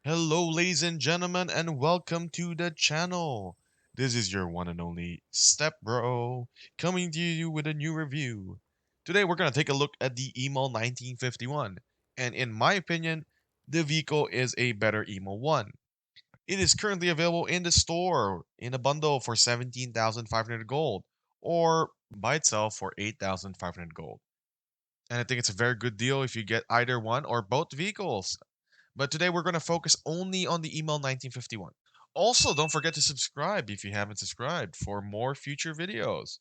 Hello, ladies and gentlemen, and welcome to the channel. This is your one and only Stepbro coming to you with a new review. Today, we're going to take a look at the Emil 1951, and in my opinion, the vehicle is a better Emil 1. It is currently available in the store in a bundle for 17,500 gold, or by itself for 8,500 gold. And I think it's a very good deal if you get either one or both vehicles. But today we're going to focus only on the Email 1951. Also, don't forget to subscribe if you haven't subscribed for more future videos.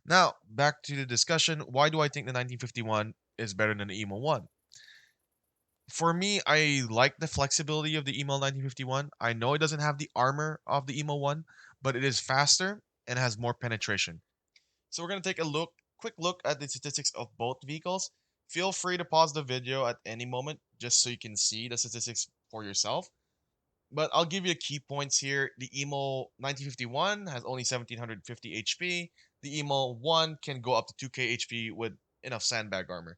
Now, back to the discussion. Why do I think the 1951 is better than the Email 1? For me, I like the flexibility of the Email 1951. I know it doesn't have the armor of the Email 1, but it is faster and has more penetration. So we're going to take a quick look at the statistics of both vehicles. Feel free to pause the video at any moment just so you can see the statistics for yourself. But I'll give you the key points here. The Emo 1951 has only 1750 HP. The Emo 1 can go up to 2k HP with enough sandbag armor.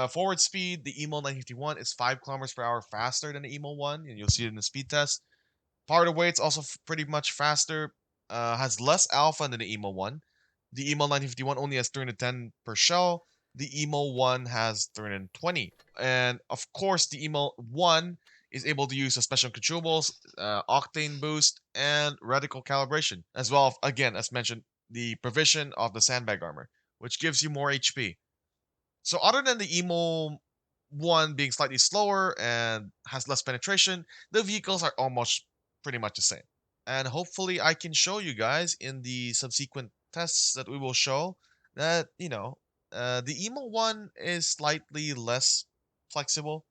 Forward speed, the Emo 951 is 5 kilometers per hour faster than the Emo 1, and you'll see it in the speed test. Power to weight's also pretty much faster, has less alpha than the Emo 1. The Emo 951 only has 310 per shell. The Emo 1 has 320. And of course, the Emo 1 is able to use a special consumables, octane boost, and radical calibration, as well again, as mentioned, the provision of the sandbag armor, which gives you more HP. So other than the Emo 1 being slightly slower and has less penetration, the vehicles are almost pretty much the same. And hopefully I can show you guys in the subsequent tests that we will show that, the Emo 1 is slightly less flexible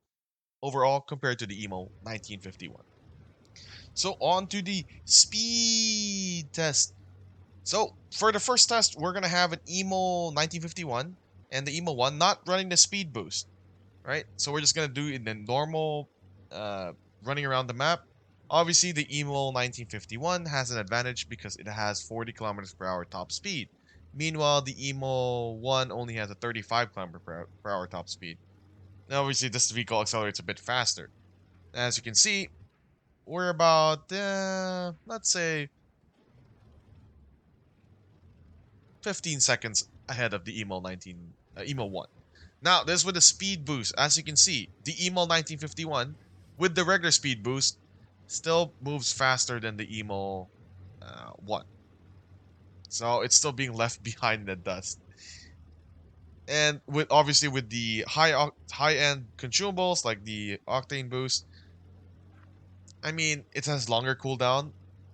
overall compared to the Emo 1951. So on to the speed test. So for the first test, we're going to have an Emo 1951 and the Emo 1 not running the speed boost, right? So we're just gonna do it in the normal running around the map. Obviously, the Emo 1951 has an advantage because it has 40 kilometers per hour top speed. Meanwhile, the Emo 1 only has a 35 kilometer per hour top speed. Now, obviously, this vehicle accelerates a bit faster. As you can see, we're about, let's say, 15 seconds ahead of the Emo 1. Now, this with the speed boost. As you can see, the Emo 1951 with the regular speed boost still moves faster than the Emo 1. So it's still being left behind in the dust. And with obviously with the high end consumables like the octane boost, I mean it has longer cooldown.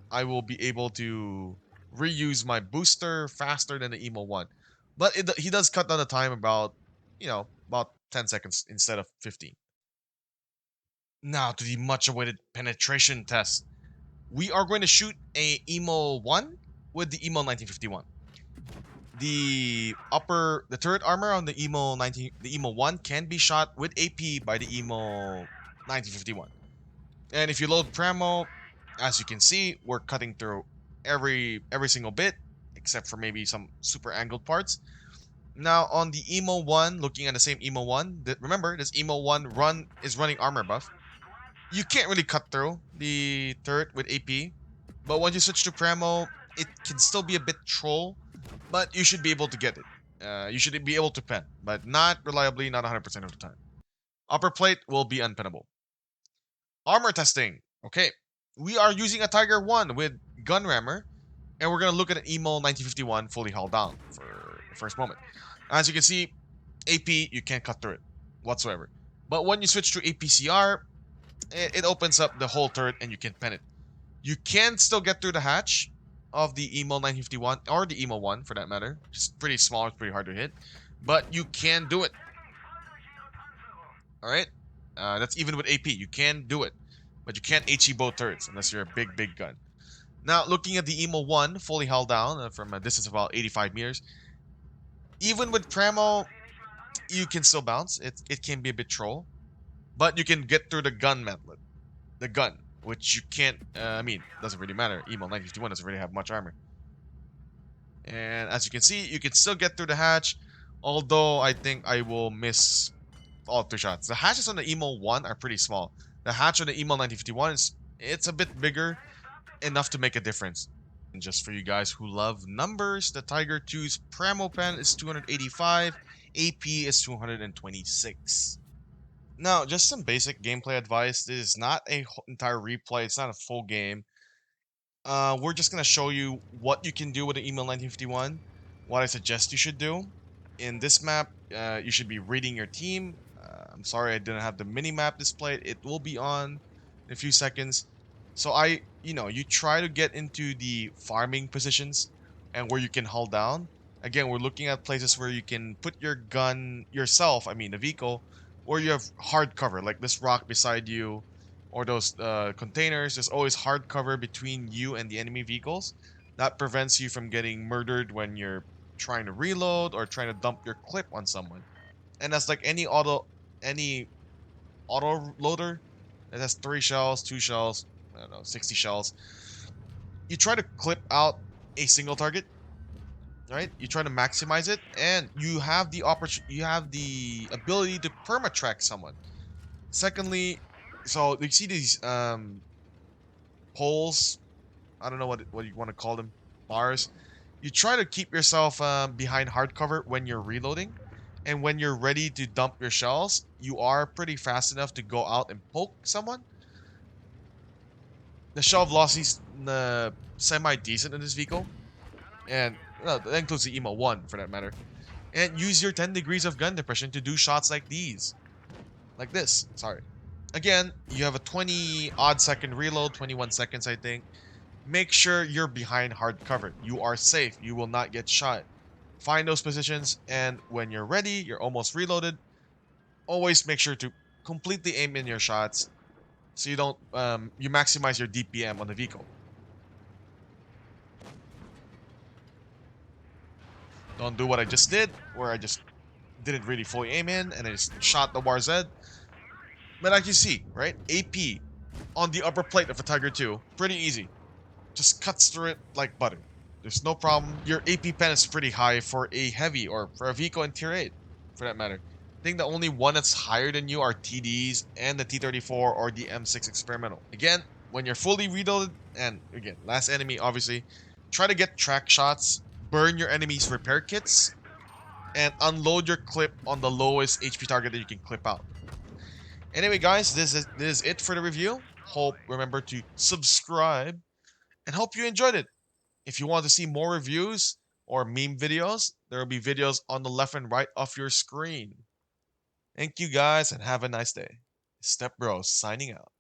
I will be able to reuse my booster faster than the Emo 1. But he does cut down the time about 10 seconds instead of 15. Now to the much awaited penetration test. We are going to shoot a Emo 1 with the Emo 1951. The turret armor on the Emo 1 can be shot with AP by the Emo 1951. And if you load pramo, as you can see, we're cutting through every single bit except for maybe some super angled parts. Now on the Emo 1, looking at the same Emo 1, remember this Emo 1 is running armor buff. You can't really cut through the turret with AP, but once you switch to Pramo, it can still be a bit troll, but you should be able to get it. You should be able to pen, but not reliably, not 100% of the time. Upper plate will be unpennable. Armor testing. Okay, we are using a Tiger 1 with gun rammer, and we're going to look at an Emo 1951 fully held down for the first moment. As you can see, AP, you can't cut through it whatsoever. But when you switch to APCR, it opens up the whole turret and you can pen it. You can still get through the hatch of the Emo 951 or the Emo 1 for that matter. It's pretty small, it's pretty hard to hit, but you can do it. All right, that's even with AP. You can do it, but you can't HE both turrets unless you're a big gun. Now, looking at the Emo 1 fully held down from a distance of about 85 meters, even with Pramo, you can still bounce. It can be a bit troll, but you can get through the gun mantlet, the gun, which you can't. Doesn't really matter. Emo 951 doesn't really have much armor. And as you can see, you can still get through the hatch, although I think I will miss all 3 shots. The hatches on the Emo 1 are pretty small. The hatch on the Emil 1951 is it's a bit bigger, enough to make a difference. And just for you guys who love numbers, the Tiger 2's pramo pen is 285, AP is 226. Now, just some basic gameplay advice. This is not a entire replay. It's not a full game. We're just gonna show you what you can do with the Email 1951, what I suggest you should do. In this map, you should be reading your team. I'm sorry I didn't have the mini map displayed. It will be on in a few seconds. So you try to get into the farming positions and where you can hold down. Again, we're looking at places where you can put your gun yourself, I mean the vehicle, or you have hard cover, like this rock beside you, or those containers. There's always hard cover between you and the enemy vehicles. That prevents you from getting murdered when you're trying to reload or trying to dump your clip on someone. And that's like any auto loader that has 3 shells, 2 shells, I don't know, 60 shells. You try to clip out a single target, right? You try to maximize it, and you have the ability to perma-track someone. Secondly, so you see these poles, I don't know what you want to call them, bars. You try to keep yourself behind hardcover when you're reloading, and when you're ready to dump your shells, you are pretty fast enough to go out and poke someone. The shell velocity's semi decent in this vehicle, and that includes the Emo 1 for that matter. And use your 10 degrees of gun depression to do shots like these, like this. Sorry. Again, you have a 20 odd second reload, 21 seconds I think. Make sure you're behind hard cover. You are safe. You will not get shot. Find those positions, and when you're ready, you're almost reloaded. Always make sure to completely aim in your shots so you don't you maximize your DPM on the vehicle. Don't do what I just did, where I just didn't really fully aim in and I just shot the WARZ. But like you see, right? AP on the upper plate of a Tiger 2, pretty easy. Just cuts through it like butter. There's no problem. Your AP pen is pretty high for a heavy or for a vehicle in tier 8, for that matter. I think the only one that's higher than you are TDs and the T34 or the M6 experimental. Again, when you're fully reloaded, and again, last enemy obviously, try to get track shots, burn your enemy's repair kits, and unload your clip on the lowest HP target that you can clip out. Anyway, guys, this is it for the review. Remember to subscribe, and hope you enjoyed it. If you want to see more reviews or meme videos, there will be videos on the left and right of your screen. Thank you guys and have a nice day. Stepbro signing out.